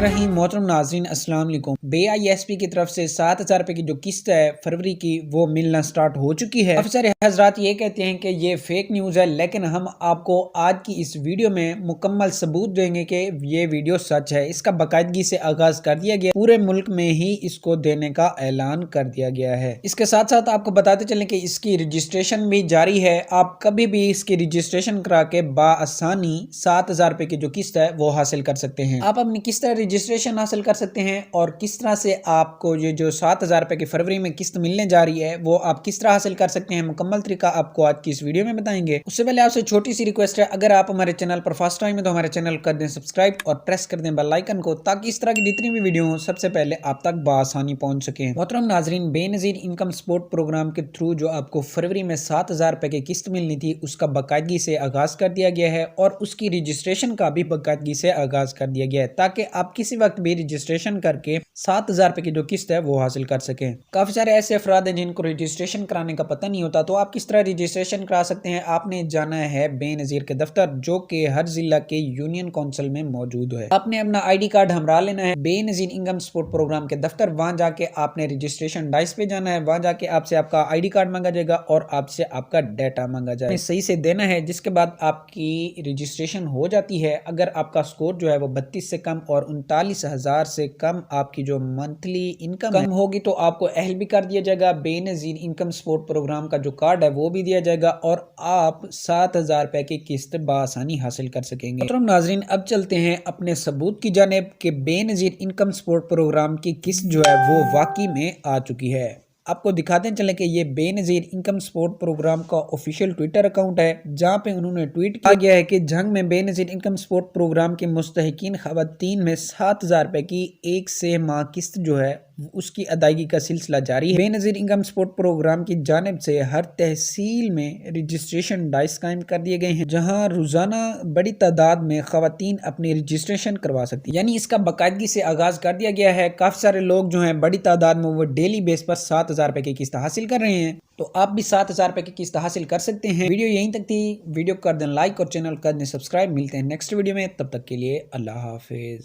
रहीम। मोहतरम नाज़रीन अस्सलाम वालेकुम। BISP की तरफ से 7,000 रुपए की जो किस्त है फरवरी की वो मिलना स्टार्ट हो चुकी है। काफी सारे हजरात ये कहते हैं कि ये फेक न्यूज़ है, लेकिन हम आपको आज की इस वीडियो में मुकम्मल सबूत देंगे कि ये वीडियो सच है। इसका बाकायदगी से आगाज कर दिया गया, पूरे मुल्क में ही इसको देने का ऐलान कर दिया गया है। इसके साथ साथ आपको बताते चलें कि इसकी रजिस्ट्रेशन भी जारी है। आप कभी भी इसकी रजिस्ट्रेशन करा के बाआसानी 7,000 रुपए की जो किस्त है वो हासिल कर सकते हैं। आप अपनी किस तरह रजिस्ट्रेशन हासिल कर सकते हैं और किस तरह से आपको ये जो 7,000 रुपए की फरवरी में किस्त मिलने जा रही है वो आप किस तरह हासिल कर सकते हैं, मुकम्मल तरीका आपको आज की इस वीडियो में बताएंगे। उससे पहले आपसे छोटी सी रिक्वेस्ट है, अगर आप हमारे चैनल पर फर्स्ट टाइम है तो हमारे चैनल कर दें सब्सक्राइब और प्रेस कर दें बेल आइकन को, ताकि इस तरह की जितनी भी वीडियो हो सबसे पहले आप तक बआसानी पहुंच सके। मोहतरम नाजरीन, बेनज़ीर इनकम सपोर्ट प्रोग्राम के थ्रू जो आपको फरवरी में 7,000 रुपए की किस्त मिलनी थी उसका बाकायदगी से आगाज कर दिया गया है और उसकी रजिस्ट्रेशन का भी बाकायदगी से आगाज कर दिया गया है, ताकि आप किसी वक्त भी रजिस्ट्रेशन करके 7,000 रुपए की जो किस्त है वो हासिल कर सकें। काफी सारे ऐसे अफराद हैं जिनको रजिस्ट्रेशन कराने का पता नहीं होता, तो आप किस तरह रजिस्ट्रेशन करा सकते हैं। आपने जाना है बेनज़ीर के दफ्तर, जो कि हर जिला के यूनियन काउंसिल में मौजूद है। आपने अपना ID कार्ड हमरा लेना है बेनज़ीर इनकम सपोर्ट प्रोग्राम के दफ्तर। वहां जाके आपने रजिस्ट्रेशन डाइस पे जाना है, वहां जाके आपसे आपका ID कार्ड मांगा जाएगा और आपसे आपका डाटा मांगा जाएगा, सही से देना है। जिसके बाद आपकी रजिस्ट्रेशन हो जाती है। अगर आपका स्कोर जो है वो 32 से कम और 39,000 से कम आपकी जो मंथली इनकम कम होगी तो आपको अहल भी कर दिया जाएगा। बेनज़ीर इनकम सपोर्ट प्रोग्राम का जो कार्ड है वो भी दिया जाएगा और आप 7,000 रुपए की किस्त बआसानी हासिल कर सकेंगे। मोहतरम नाज़रीन, अब चलते हैं अपने सबूत की जानिब कि बेनज़ीर इनकम सपोर्ट प्रोग्राम की किस्त जो है वो वाकई में आ चुकी है। आपको दिखाते चले कि ये बेनज़ीर इनकम सपोर्ट प्रोग्राम का ऑफिशियल ट्विटर अकाउंट है, जहां पे उन्होंने ट्वीट किया गया है कि जंग में बेनज़ीर इनकम सपोर्ट प्रोग्राम के मुस्तहिकीन खवातीन में 7,000 रुपए की एक से माह किस्त जो है उसकी अदायगी का सिलसिला जारी है। बेनज़ीर इनकम सपोर्ट प्रोग्राम की जानिब से हर तहसील में रजिस्ट्रेशन डाइस कायम कर दिए गए हैं, जहां रोजाना बड़ी तादाद में खवातीन अपनी रजिस्ट्रेशन करवा सकती है। यानी इसका बाकायदगी से आगाज कर दिया गया है। काफी सारे लोग जो हैं बड़ी तादाद में वो डेली बेस पर 7,000 रुपए की किस्त हासिल कर रहे हैं, तो आप भी 7,000 रुपए की किस्त हासिल कर सकते हैं। वीडियो यहीं तक थी। वीडियो कर दें लाइक और चैनल कर दें सब्सक्राइब। मिलते हैं नेक्स्ट वीडियो में, तब तक के लिए अल्लाह हाफिज।